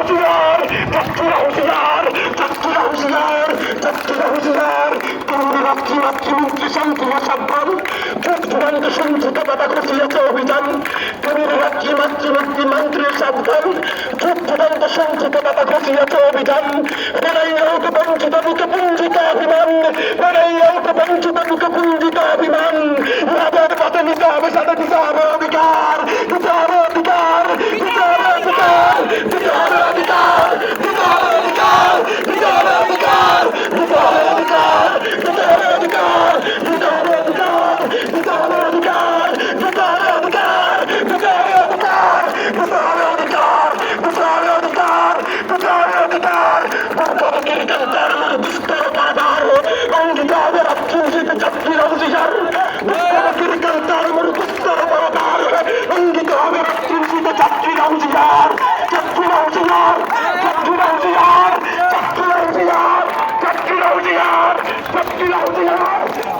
হুঁশিয়ার, যাত্রীরা হুঁশিয়ার, যাত্রীরা হুঁশিয়ার, যাত্রীরা হুঁশিয়ার। তরুণী মাতৃমন্ত্রী শান্তিরা সাবধান, যুগ যুগান্ত সঞ্চিত বাধা ঘটিয়েছে অভিযান। তরুণী মাতৃমন্ত্রী সাবধান, যুগ যুগান্ত সঞ্চিত বাধা ঘটিয়েছে অভিযান। বেড়াইয়াও তো বঞ্চিত বুকে পুঞ্জিত অভিমান, বেড়াইয়াও তো বঞ্চিত বুকে পুঞ্জিত অভিমান। রাজার পথে নিতে হবে সাথে দিতে হবে অধিকার, দিতে হবে অধিকার, দিতে হবে অধিকার, দিতে হবে অধিকার, দিতে হবে অধিকার, দিতে হবে অধিকার, দিতে হবে অধিকার, দিতে হবে অধিকার, দিতে হবে অধিকার, দিতে হবে অধিকার, দিতে হবে অধিকার, দিতে হবে অধিকার, দিতে হবে অধিকার, দিতে হবে অধিকার, দিতে হবে অধিকার। তার দুস্তর বাধার অঙ্গীকার রাত্রিতে যাত্রীরা হুঁশিয়ার, তার দুস্তর বাধার অঙ্গীত হবে রাত্রিতে যাত্রীরা হুঁশিয়ার, যাত্রীরা হুঁশিয়ার, যাত্রীরা হুঁশিয়ার, যাত্রীরা হুঁশিয়ার, যাত্রীরা হুঁশিয়ার, যাত্রীরা হুঁশিয়ার,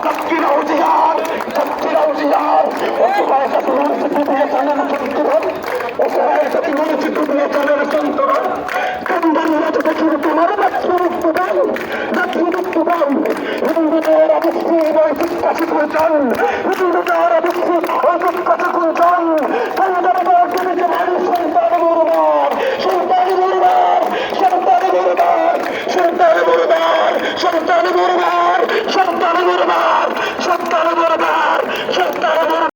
যাত্রীরা হুঁশিয়ার, যাত্রীরা হুঁশিয়ার। অসহায় সাথী মনুষ্য ডুবিয়ে চলেন সন্তরণ, অসহায় সাথী মনুষ্য ডুবিয়ে চলেন সন্তরণ। কান্দারিয়া থেকে শুরু তোমার মাতৃমুক্তদান, জাতিমুক্তদান। হিন্দুদের অবশ্যই নয় শিক্ষা শিখুন, হিন্দুদের অবশ্যই শিক্ষা শিখুন। কান্দারিয়া জমিতে মানুষ সন্তান মরবার, সন্তান মরবার, সন্তান মরবার, সন্তান মরবার, সন্তান মরবার।